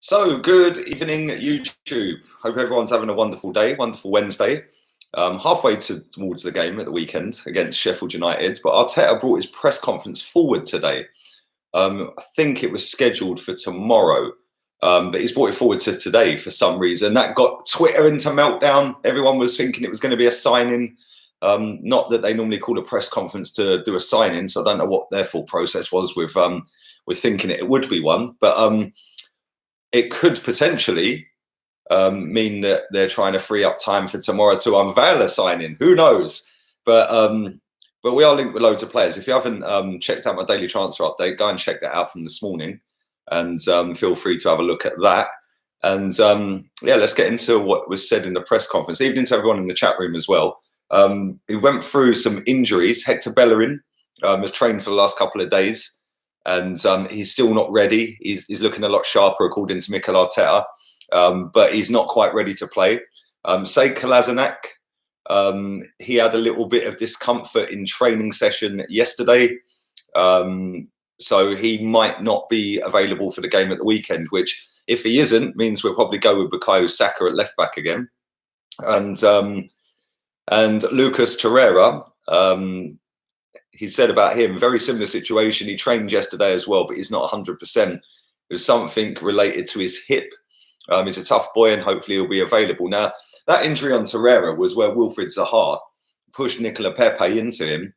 So, good evening, YouTube. Hope everyone's having a wonderful day, wonderful Wednesday. Halfway towards the game at the weekend against Sheffield United, but Arteta brought his press conference forward today. I think it was scheduled for tomorrow, but he's brought it forward to today for some reason. That got Twitter into meltdown. Everyone was thinking it was going to be a signing. Not that they normally call a press conference to do a signing, so I don't know what their thought process was with thinking it would be one, but it could potentially mean that they're trying to free up time for tomorrow to unveil a signing. Who knows? But we are linked with loads of players. If you haven't checked out my daily transfer update, go and check that out from this morning, and feel free to have a look at that. And yeah, let's get into what was said in the press conference. Evening to everyone in the chat room as well. He went through some injuries. Hector Bellerin has trained for the last couple of days, and he's still not ready. He's looking a lot sharper, according to Mikel Arteta, but he's not quite ready to play. Say Kolasinac, he had a little bit of discomfort in training session yesterday, so he might not be available for the game at the weekend, which, if he isn't, means we'll probably go with Bukayo Saka at left back again. And Lucas Torreira, he said about him, very similar situation. He trained yesterday as well, but he's not 100%. It was something related to his hip. He's a tough boy, and hopefully he'll be available. Now, that injury on Torreira was where Wilfried Zaha pushed Nicola Pepe into him,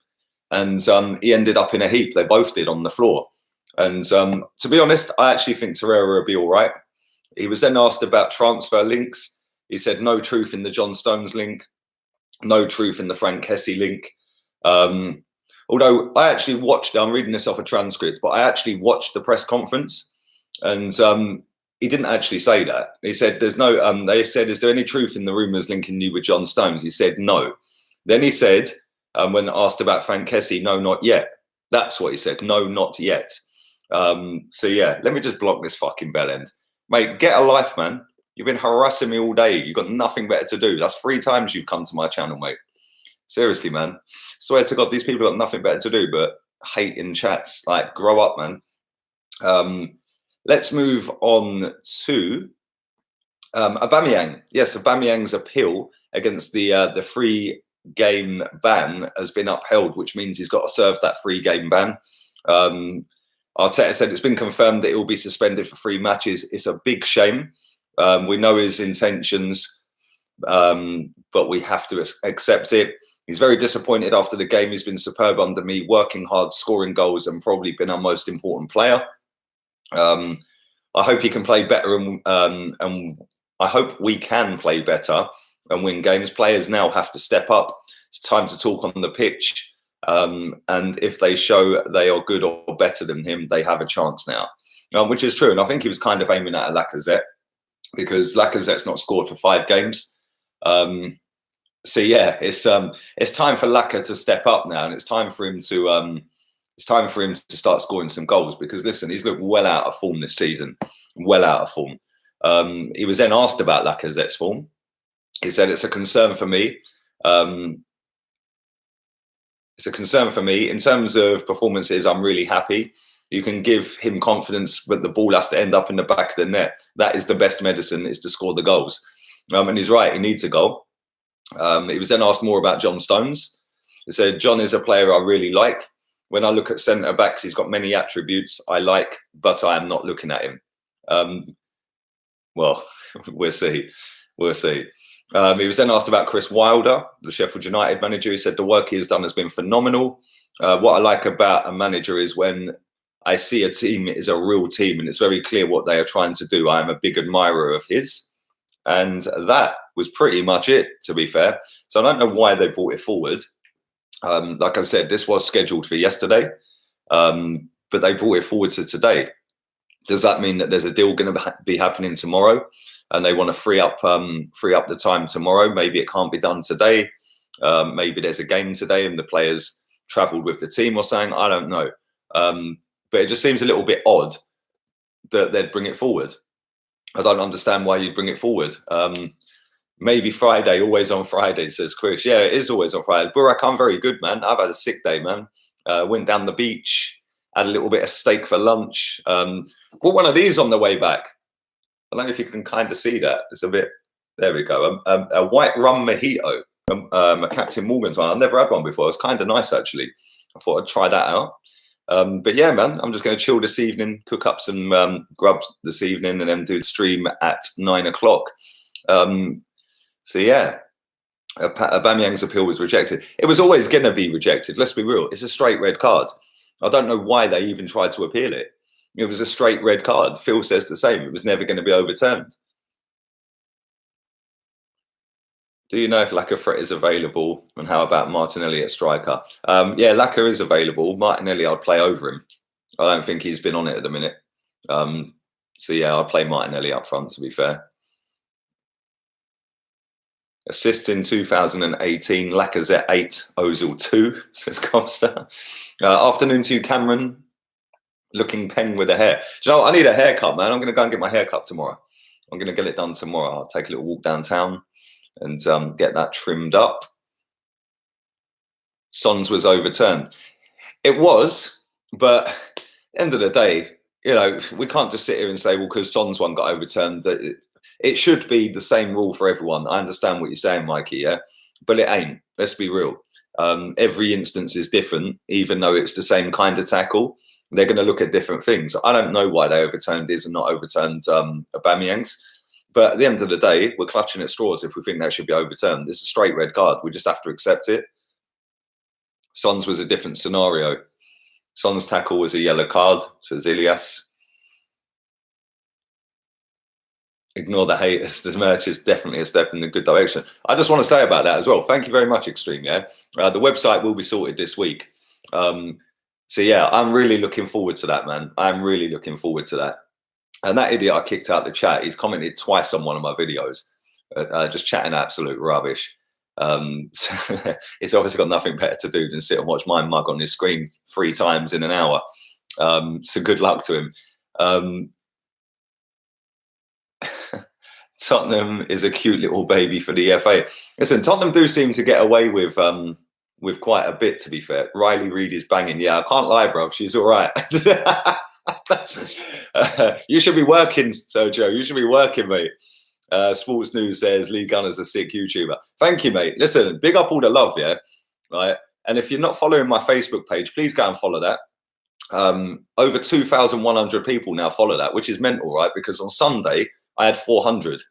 and he ended up in a heap. They both did on the floor. And to be honest, I actually think Torreira will be all right. He was then asked about transfer links. He said no truth in the John Stones link, no truth in the Frank Kessie link. Although I actually watched, I'm reading this off a transcript, but I actually watched the press conference, and he didn't actually say that. He said, there's no, they said, is there any truth in the rumours linking you with John Stones? He said, no. Then he said, when asked about Frank Kessie, no, not yet. That's what he said, no, not yet. So yeah, let me just block this fucking bell end. Mate, get a life, man. You've been harassing me all day. You've got nothing better to do. That's 3 times you've come to my channel, mate. Seriously, man. Swear to God, these people got nothing better to do but hate in chats. Like, grow up, man. Let's move on to Aubameyang. Yes, Aubameyang's appeal against the 3-game ban has been upheld, which means he's got to serve that 3-game ban. Arteta said it's been confirmed that he will be suspended for 3 matches. It's a big shame. We know his intentions, but we have to accept it. He's very disappointed after the game. He's been superb under me, working hard, scoring goals, and probably been our most important player. I hope he can play better, and I hope we can play better and win games. Players now have to step up. It's time to talk on the pitch. And if they show they are good or better than him, they have a chance now, which is true. And I think he was kind of aiming at a Lacazette, because Lacazette's not scored for 5 games. So yeah, it's time for Laka to step up now, and it's time for him to start scoring some goals. Because listen, he's looked well out of form this season, well out of form. He was then asked about Lacazette's form. He said, "It's a concern for me. It's a concern for me. In terms of performances, I'm really happy. You can give him confidence, but the ball has to end up in the back of the net. That is the best medicine, is to score the goals." And he's right, he needs a goal. He was then asked more about John Stones. He said, "John is a player I really like. When I look at centre-backs, he's got many attributes I like, but I am not looking at him." Well, we'll see. We'll see. He was then asked about Chris Wilder, the Sheffield United manager. He said, "The work he has done has been phenomenal. What I like about a manager is when I see a team is a real team and it's very clear what they are trying to do. I am a big admirer of his." And that was pretty much it, to be fair. So I don't know why they brought it forward. Like I said, this was scheduled for yesterday, but they brought it forward to today. Does that mean that there's a deal going to be happening tomorrow, and they want to free up the time tomorrow? Maybe it can't be done today. Maybe there's a game today and the players travelled with the team or something. I don't know. But it just seems a little bit odd that they'd bring it forward. I don't understand why you'd bring it forward. Maybe Friday, always on Friday, says Chris. Yeah, it is always on Friday. Burak, I'm very good, man. I've had a sick day, man. Went down the beach, had a little bit of steak for lunch. Bought one of these on the way back. I don't know if you can kind of see that. It's a bit, there we go. A white rum mojito, a Captain Morgan's one. I've never had one before. It's kind of nice, actually. I thought I'd try that out. But yeah, man, I'm just going to chill this evening, cook up some grub this evening, and then do the stream at 9 o'clock. So yeah, Aubameyang's appeal was rejected. It was always going to be rejected. Let's be real. It's a straight red card. I don't know why they even tried to appeal it. It was a straight red card. Phil says the same. It was never going to be overturned. Do you know if Lacazette is available? And how about Martinelli at striker? Yeah, Lacazette is available. Martinelli, I'd play over him. I don't think he's been on it at the minute. So yeah, I'll play Martinelli up front, to be fair. Assist in 2018, Lacazette 8, Ozil 2, says Costa. Afternoon to you, Cameron. Looking pen with a hair. Do you know what? I need a haircut, man. I'm going to go and get my haircut tomorrow. I'm going to get it done tomorrow. I'll take a little walk downtown and get that trimmed up. Sons was overturned. It was, but at the end of the day, you know, we can't just sit here and say, well, because Son's one got overturned, that it should be the same rule for everyone. I understand what you're saying, Mikey, yeah? But it ain't. Let's be real. Every instance is different, even though it's the same kind of tackle. They're going to look at different things. I don't know why they overturned his and not overturned Aubameyang's. But at the end of the day, we're clutching at straws if we think that should be overturned. It's a straight red card. We just have to accept it. Son's was a different scenario. Son's tackle was a yellow card, says Ilias. Ignore the haters. The merch is definitely a step in the good direction. I just want to say about that as well. Thank you very much, Extreme. Yeah, the website will be sorted this week. So yeah, I'm really looking forward to that, man. I'm really looking forward to that. And that idiot I kicked out the chat, he's commented twice on one of my videos, just chatting absolute rubbish. So he's obviously got nothing better to do than sit and watch my mug on his screen 3 times in an hour. So good luck to him. Tottenham is a cute little baby for the FA. Listen, Tottenham do seem to get away with quite a bit, to be fair. Riley Reid is banging. Yeah, I can't lie, bruv. She's all right. You should be working, Sojo. You should be working, mate. Sports News says Lee Gunner's a sick YouTuber. Thank you, mate. Listen, big up all the love, yeah? Right. And if you're not following my Facebook page, please go and follow that. Over 2,100 people now follow that, which is mental, right? Because on Sunday, I had 400.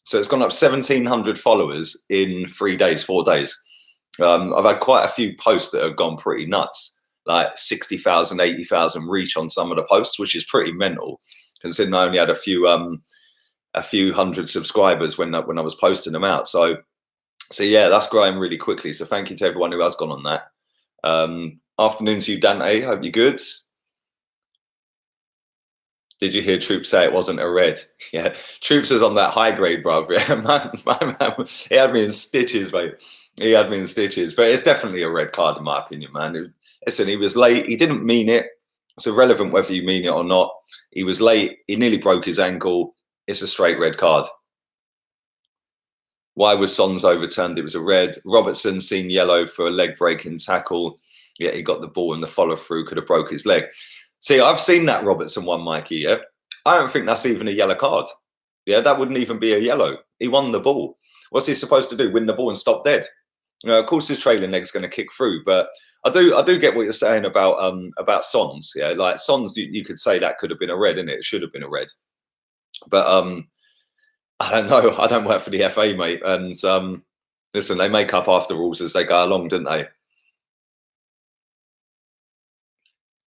So it's gone up 1,700 followers in 3 days, 4 days. I've had quite a few posts that have gone pretty nuts, like 60,000, 80,000 reach on some of the posts, which is pretty mental, considering I only had a few hundred subscribers when I was posting them out. So yeah, that's growing really quickly. So thank you to everyone who has gone on that. Afternoon to you, Dante. Hope you're good. Did you hear Troops say it wasn't a red? Yeah, Troops was on that high grade, bruv. Yeah, man, he had me in stitches, mate. He had me in stitches. But it's definitely a red card, in my opinion, man. Listen, he was late. He didn't mean it. It's irrelevant whether you mean it or not. He was late. He nearly broke his ankle. It's a straight red card. Why was Sons overturned? It was a red. Robertson seen yellow for a leg breaking tackle. Yeah, he got the ball and the follow through could have broke his leg. See, I've seen that Robertson one, Mikey. Yeah, I don't think that's even a yellow card. Yeah, that wouldn't even be a yellow. He won the ball. What's he supposed to do? Win the ball and stop dead? You know, of course, his trailing leg's going to kick through. But I do get what you're saying about Sons. Yeah, like Sons, you could say that could have been a red, innit? It should have been a red. But I don't know. I don't work for the FA, mate. And listen, they make up after rules as they go along, don't they?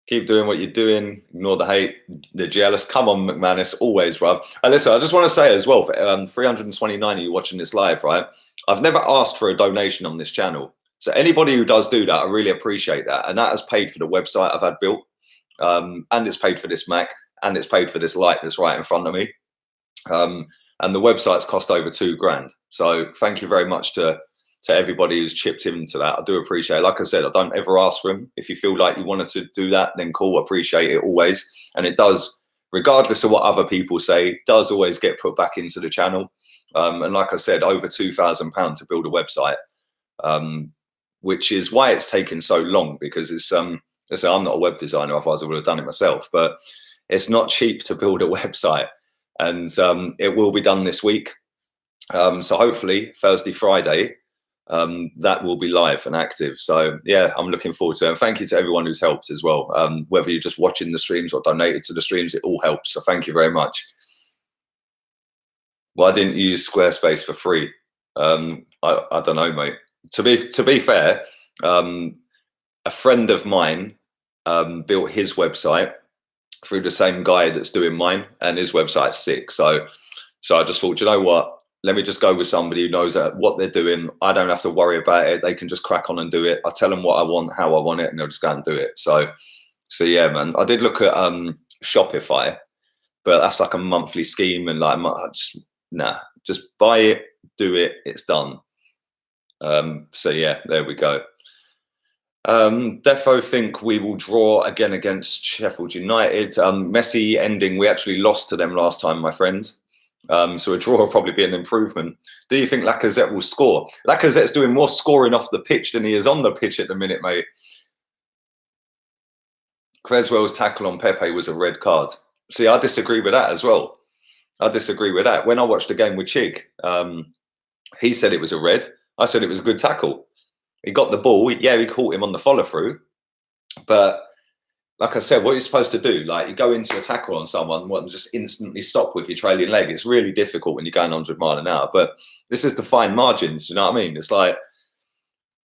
Keep doing what you're doing. Ignore the hate. They're jealous. Come on, McManus. Always, bruv. And listen, I just want to say as well, for 329 of you watching this live, right? I've never asked for a donation on this channel. So anybody who does do that, I really appreciate that. And that has paid for the website I've had built. And it's paid for this Mac. And it's paid for this light that's right in front of me. And the website's cost over $2,000. So thank you very much to everybody who's chipped into that. I do appreciate it. Like I said, I don't ever ask for them. If you feel like you wanted to do that, then cool, appreciate it always. And it does, regardless of what other people say, does always get put back into the channel. And like I said, over £2,000 to build a website, which is why it's taken so long, because it's, I'm not a web designer, otherwise I would have done it myself, but it's not cheap to build a website. and it will be done this week. So hopefully Thursday, Friday, that will be live and active. So yeah, I'm looking forward to it. And thank you to everyone who's helped as well. Whether you're just watching the streams or donated to the streams, it all helps. So thank you very much. Why didn't you use Squarespace for free? I don't know, mate. To be fair, a friend of mine built his website through the same guy that's doing mine, and his website's sick. So I just thought, you know what? Let me just go with somebody who knows what they're doing. I don't have to worry about it. They can just crack on and do it. I tell them what I want, how I want it, and they'll just go and do it. So yeah, man. I did look at Shopify, but that's like a monthly scheme, and like just buy it, do it, it's done. So yeah, there we go. Defo think we will draw again against Sheffield United. Messi ending, we actually lost to them last time, my friend. So a draw will probably be an improvement. Do you think Lacazette will score? Lacazette's doing more scoring off the pitch than he is on the pitch at the minute, mate. Creswell's tackle on Pepe was a red card. See, I disagree with that as well. I disagree with that. When I watched the game with Chig, he said it was a red. I said it was a good tackle. He got the ball. Yeah, he caught him on the follow-through. But like I said, what you're supposed to do, like you go into a tackle on someone and just instantly stop with your trailing leg. It's really difficult when you're going 100 miles an hour. But this is the fine margins, you know what I mean? It's like,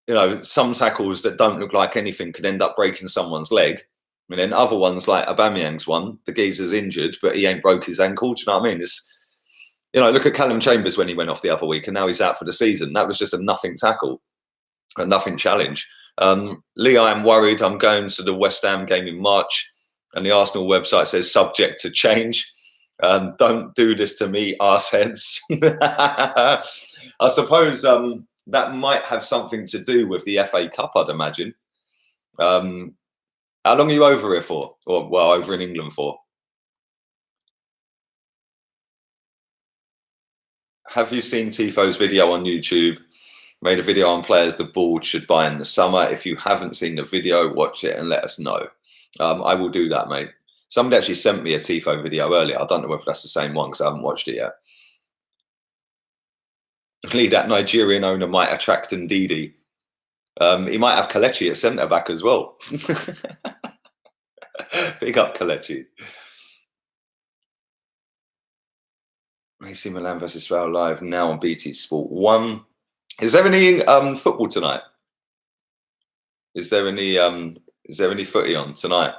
you know, some tackles that don't look like anything could end up breaking someone's leg. And then other ones like Aubameyang's one, the geezer's injured, but he ain't broke his ankle. Do you know what I mean? It's, you know, look at Callum Chambers when he went off the other week and now he's out for the season. That was just a nothing tackle, a nothing challenge. Lee, I am worried. I'm going to the West Ham game in March, and the Arsenal website says subject to change. Don't do this to me, arseheads. I suppose that might have something to do with the FA Cup, I'd imagine. How long are you over here for? Or, well, over in England for? Have you seen Tifo's video on YouTube? Made a video on players the board should buy in the summer. If you haven't seen the video, watch it and let us know. I will do that, mate. Somebody actually sent me a Tifo video earlier. I don't know whether that's the same one because I haven't watched it yet. Lee, that Nigerian owner might attract Ndidi. He might have Kelechi at centre-back as well. Big up, Kelechi. AC Milan versus Real live now on BT Sport 1. Is there any football tonight? Is there any footy on tonight?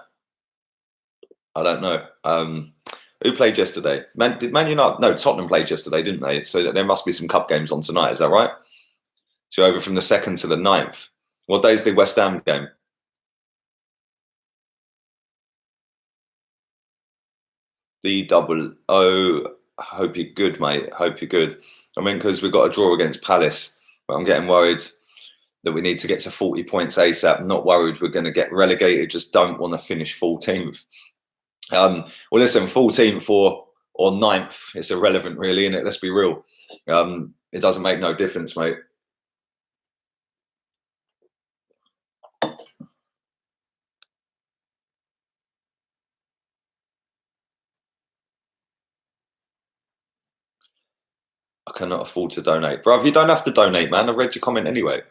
I don't know. Who played yesterday? Did Man United? No, Tottenham played yesterday, didn't they? So there must be some cup games on tonight. Is that right? So over from the 2nd to the 9th. What day is the West Ham game? DOO. I hope you're good, mate. Hope you're good. I mean, because we've got a draw against Palace. But I'm getting worried that we need to get to 40 points ASAP. Not worried we're going to get relegated. Just don't want to finish 14th. Well, listen, 14th or 9th, it's irrelevant, really, innit? Let's be real. It doesn't make no difference, mate. I cannot afford to donate. Bruv, you don't have to donate, man. I've read your comment anyway.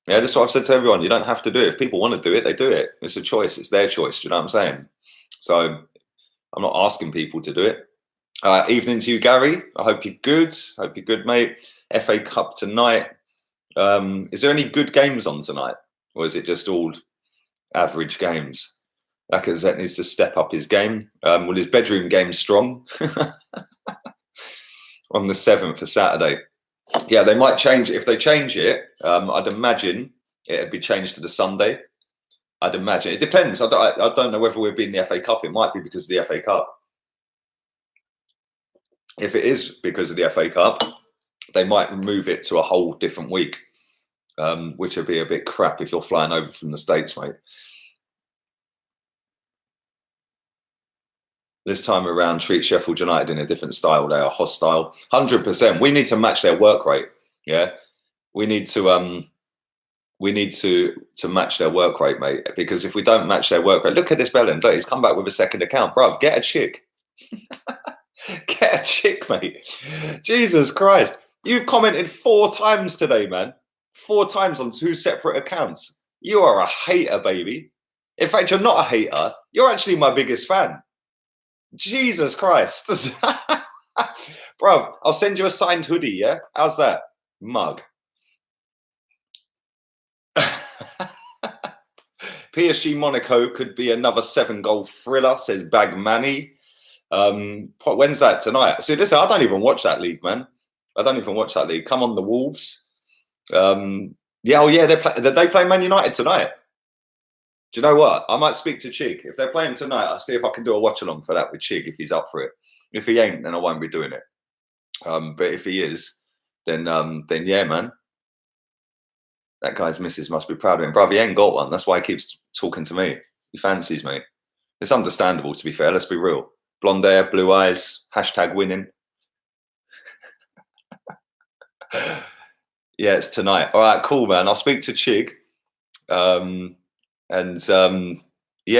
Yeah, that's what I've said to everyone. You don't have to do it. If people want to do it, they do it. It's a choice. It's their choice. Do you know what I'm saying? So I'm not asking people to do it. Evening to you, Gary. I hope you're good. Hope you're good, mate. FA Cup tonight. Is there any good games on tonight? Or is it just all average games? Lacazette needs to step up his game. Well, his bedroom game's strong. On the 7th for Saturday. Yeah, they might change it. If they change it, I'd imagine it'd be changed to the Sunday. I'd imagine. It depends. I don't know whether we'll be in the FA Cup. It might be because of the FA Cup. If it is because of the FA Cup, they might move it to a whole different week, which would be a bit crap if you're flying over from the States, mate. This time around, treat Sheffield United in a different style. They are hostile, 100%. We need to match their work rate. Yeah, we need to match their work rate, mate. Because if we don't match their work rate, look at this Belland. Look, he's come back with a second account, bruv. Get a chick. Get a chick, mate. Jesus Christ. You've commented 4 times today, man. 4 times on 2 separate accounts. You are a hater, baby. In fact, you're not a hater. You're actually my biggest fan. Jesus Christ. Bruv, I'll send you a signed hoodie, yeah? How's that? Mug. PSG Monaco could be another 7-goal thriller, says Bagmani. When's that? Tonight? See, listen, I don't even watch that league, man. I don't even watch that league. Come on, the Wolves. Yeah, oh yeah, did they play Man United tonight? Do you know what? I might speak to Chig. If they're playing tonight, I'll see if I can do a watch along for that with Chig if he's up for it. If he ain't, then I won't be doing it. But if he is, then yeah, man. That guy's missus must be proud of him. Bruv, he ain't got one. That's why he keeps talking to me. He fancies me. It's understandable, to be fair. Let's be real. Blonde hair, blue eyes, hashtag winning. Yeah, it's tonight. All right, cool, man. I'll speak to Chig. Yeah,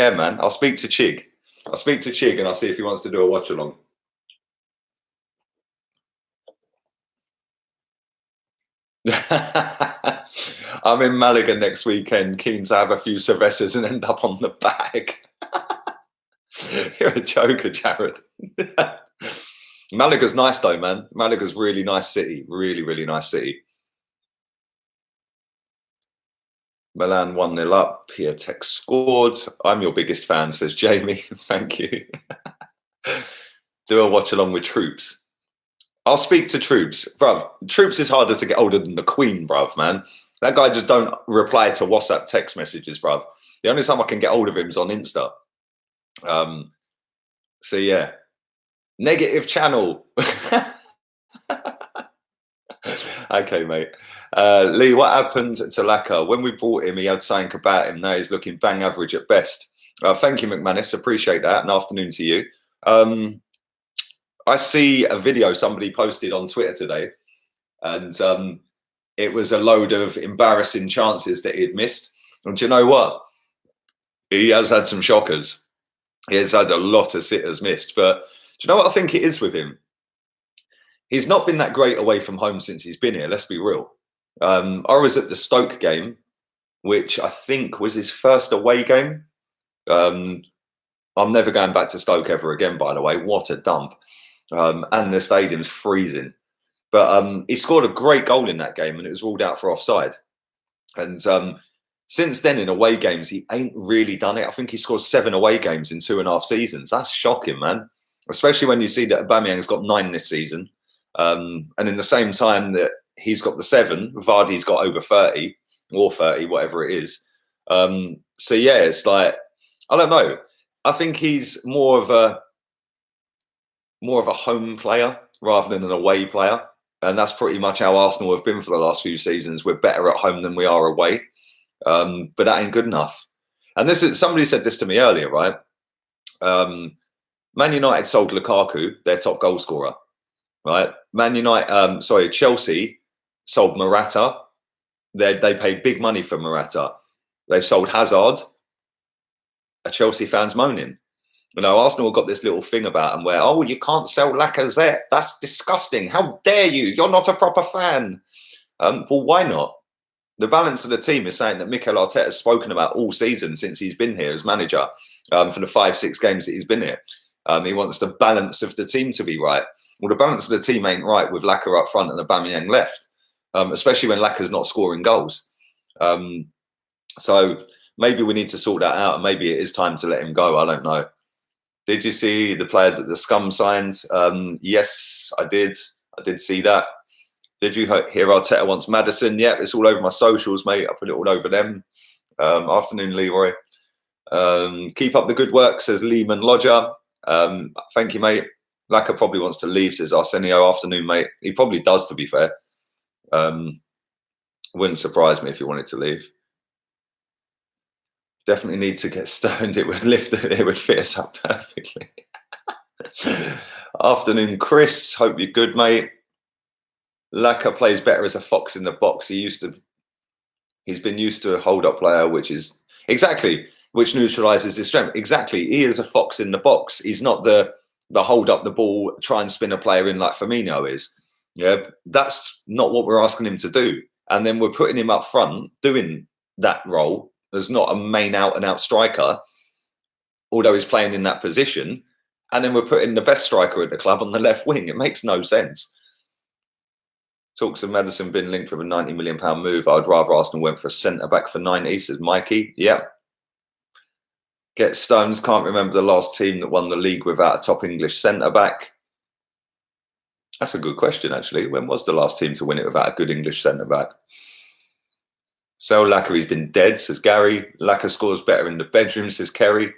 man, I'll speak to Chig. I'll speak to Chig and I'll see if he wants to do a watch along. I'm in Malaga next weekend, keen to have a few cervezas and end up on the bag. You're a joker, Jared. Malaga's nice though, man. Malaga's really nice city. Really, really nice city. Milan 1-0 up. Piatek scored. I'm your biggest fan, says Jamie. Thank you. Do a watch along with Troops. I'll speak to Troops. Bruv, Troops is harder to get older than the Queen, bruv, man. That guy just don't reply to WhatsApp text messages, bruv. The only time I can get hold of him is on Insta. So, yeah. Negative channel. Okay, mate. Lee, what happened to Lacazette? When we bought him, he had something about him. Now he's looking bang average at best. Thank you, McManus. Appreciate that. An afternoon to you. I see a video somebody posted on Twitter today, and it was a load of embarrassing chances that he'd missed. And do you know what? He has had some shockers. He has had a lot of sitters missed. But do you know what I think it is with him? He's not been that great away from home since he's been here, let's be real. I was at the Stoke game, which I think was his first away game. I'm never going back to Stoke ever again, by the way. What a dump. And the stadium's freezing. But he scored a great goal in that game and it was ruled out for offside. And since then, in away games, he ain't really done it. I think he scored 7 away games in 2.5 seasons. That's shocking, man. Especially when you see that Aubameyang's got 9 this season. And in the same time that he's got the 7, Vardy's got over 30 or 30, whatever it is. So, yeah, it's like, I don't know. I think he's more of a home player rather than an away player. And that's pretty much how Arsenal have been for the last few seasons. We're better at home than we are away. But that ain't good enough. And this is, somebody said this to me earlier, right? Man United sold Lukaku, their top goal scorer, right? Chelsea sold Morata. They paid big money for Morata. They've sold Hazard. A Chelsea fan's moaning. You know, Arsenal got this little thing about them where, oh, you can't sell Lacazette. That's disgusting. How dare you? You're not a proper fan. Well, why not? The balance of the team is saying that Mikel Arteta has spoken about all season since he's been here as manager for the 5-6 games that he's been here. He wants the balance of the team to be right. Well, the balance of the team ain't right with Lacazette up front and Aubameyang left, especially when Lacazette's not scoring goals. So maybe we need to sort that out and maybe it is time to let him go. I don't know. Did you see the player that the Scum signed? Yes, I did. I did see that. Did you hear Arteta wants Maddison? Yeah, it's all over my socials, mate. I put it all over them. Afternoon, Leroy. Keep up the good work, says Lehman Lodger. Thank you, mate. Lacazette probably wants to leave, says Arsenio. Afternoon, mate. He probably does, to be fair. Wouldn't surprise me if he wanted to leave. Definitely need to get stoned. It would lift it. It would fit us up perfectly. Afternoon, Chris. Hope you're good, mate. Lacazette plays better as a fox in the box. He's been used to a hold-up player, which neutralises his strength. Exactly. He is a fox in the box. He's not the the hold up the ball, try and spin a player in like Firmino is. Yeah, that's not what we're asking him to do. And then we're putting him up front doing that role as not a main out and out striker, although he's playing in that position. And then we're putting the best striker at the club on the left wing. It makes no sense. Talks of Maddison being linked with a £90 million move. I'd rather Arsenal went for a centre-back for 90, says Mikey. Yeah. Get Stones. Can't remember the last team that won the league without a top English centre-back. That's a good question, actually. When was the last team to win it without a good English centre-back? So Lacazette, he's been dead, says Gary. Lacazette scores better in the bedroom, says Kerry.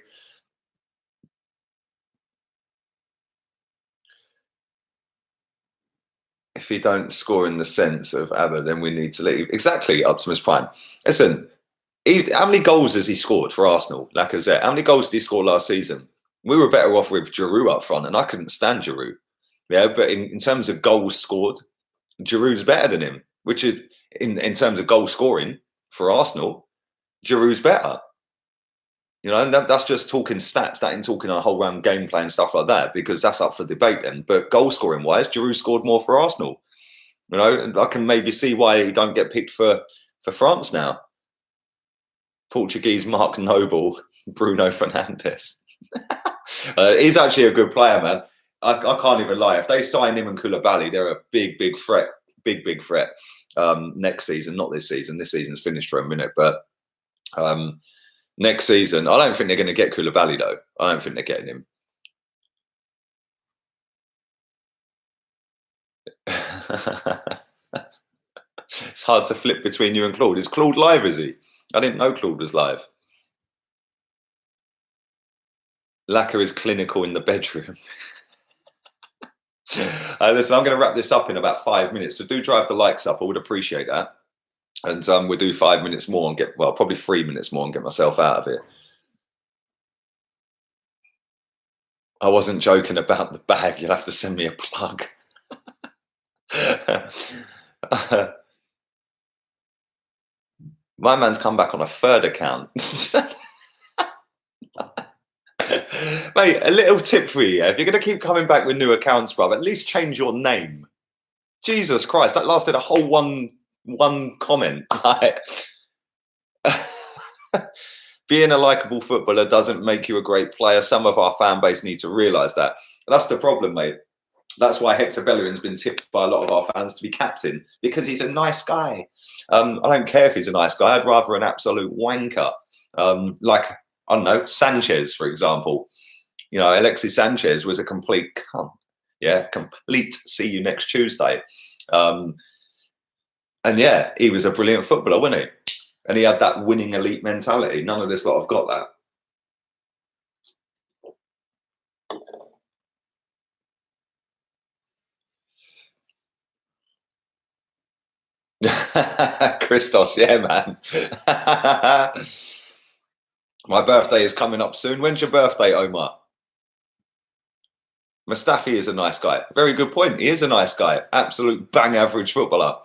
If he don't score in the sense of Abba, then we need to leave. Exactly, Optimus Prime. Listen, how many goals has he scored for Arsenal, Lacazette? How many goals did he score last season? We were better off with Giroud up front, and I couldn't stand Giroud. Yeah, but in terms of goals scored, Giroud's better than him, which is, in terms of goal scoring for Arsenal, Giroud's better. You know, and that's just talking stats. That ain't talking a whole round gameplay and stuff like that, because that's up for debate then. But goal scoring wise, Giroud scored more for Arsenal. You know, I can maybe see why he don't get picked for France now. Portuguese Mark Noble, Bruno Fernandes. He's actually a good player, man. I can't even lie. If they sign him and Koulibaly, they're a big threat. Big threat next season. Not this season. This season's finished for a minute, but next season, I don't think they're going to get Koulibaly, though. I don't think they're getting him. It's hard to flip between you and Claude. Is Claude live, is he? I didn't know Claude was live. Lacquer is clinical in the bedroom. Listen, I'm going to wrap this up in about 5 minutes, so do drive the likes up. I would appreciate that. And we'll do 5 minutes more and get, well, probably 3 minutes more and get myself out of it. I wasn't joking about the bag. You'll have to send me a plug. My man's come back on a third account. Mate, a little tip for you. Yeah? If you're going to keep coming back with new accounts, bruv, at least change your name. Jesus Christ, that lasted a whole one comment. Being a likable footballer doesn't make you a great player. Some of our fan base need to realise that. That's the problem, mate. That's why Hector Bellerin's been tipped by a lot of our fans to be captain, because he's a nice guy. I don't care if he's a nice guy. I'd rather an absolute wanker. Like, I don't know, Sanchez, for example. You know, Alexis Sanchez was a complete cunt. Yeah, complete. See you next Tuesday. And yeah, he was a brilliant footballer, wasn't he? And he had that winning elite mentality. None of this lot have got that. Christos, yeah, man. My birthday is coming up soon. When's your birthday, Omar? Mustafi is a nice guy. Very good point. He is a nice guy. Absolute bang average footballer.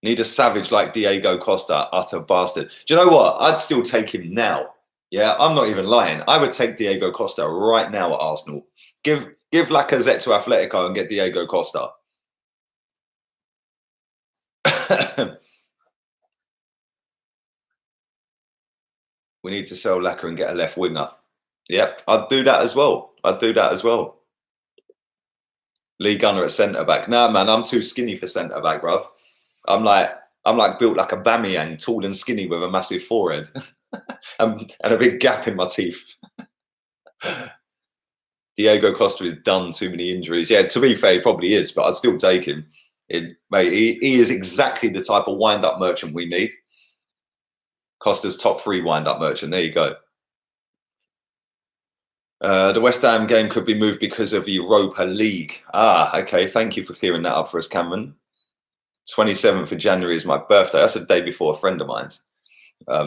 Need a savage like Diego Costa, utter bastard. Do you know what? I'd still take him now. Yeah, I'm not even lying. I would take Diego Costa right now at Arsenal. Give Lacazette to Atletico and get Diego Costa. We need to sell Lacazette and get a left winger. Yep, I'd do that as well. Lee Gunner at centre back. Nah, man, I'm too skinny for centre back, bruv. I'm like built like a Aubameyang, tall and skinny with a massive forehead and a big gap in my teeth. Diego Costa is done. Too many injuries. Yeah, to be fair, he probably is, but I'd still take him. Mate, he is exactly the type of wind-up merchant we need. Costa's top 3 wind-up merchant. There you go. The West Ham game could be moved because of Europa League. Ah, okay. Thank you for clearing that up for us, Cameron. 27th of January is my birthday. That's a day before a friend of mine's. How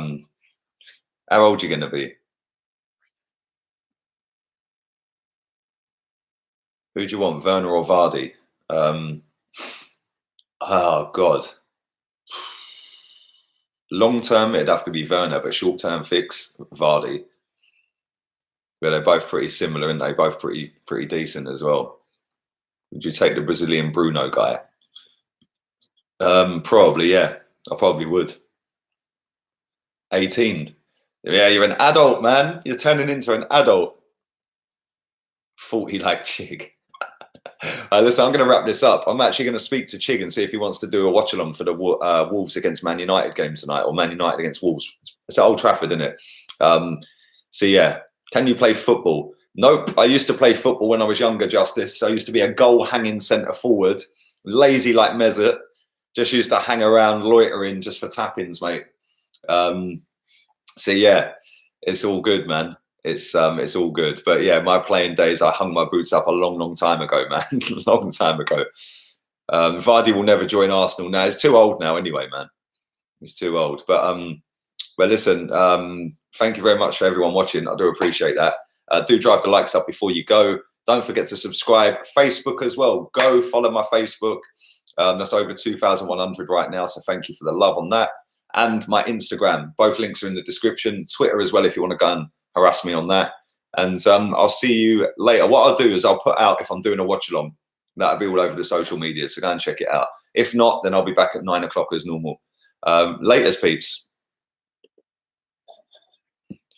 old are you going to be? Who do you want, Werner or Vardy? Oh, God. Long term, it'd have to be Werner, but short term fix, Vardy. But they're both pretty similar, aren't they? Both pretty decent as well. Would you take the Brazilian Bruno guy? Probably, yeah. I probably would. 18. Yeah, you're an adult, man. You're turning into an adult. 40 like Chig. Listen, I'm going to wrap this up. I'm actually going to speak to Chig and see if he wants to do a watch along for the Wolves against Man United game tonight, or Man United against Wolves. It's at Old Trafford, isn't it? So yeah, can you play football? Nope. I used to play football when I was younger, Justice. I used to be a goal hanging centre forward, lazy like Mesut. Just used to hang around loitering just for tap-ins, mate. So yeah, it's all good, man. It's all good. But yeah, my playing days, I hung my boots up a long time ago, man. Long time ago. Vardy will never join Arsenal now. He's too old now anyway, man. He's too old. But listen, thank you very much for everyone watching. I do appreciate that. Do drive the likes up before you go. Don't forget to subscribe. Facebook as well. Go follow my Facebook. That's over 2,100 right now. So thank you for the love on that. And my Instagram. Both links are in the description. Twitter as well if you want to go and harass me on that. And I'll see you later. What I'll do is I'll put out, if I'm doing a watch along, that'll be all over the social media. So go and check it out. If not, then I'll be back at 9 o'clock as normal. Laters, peeps.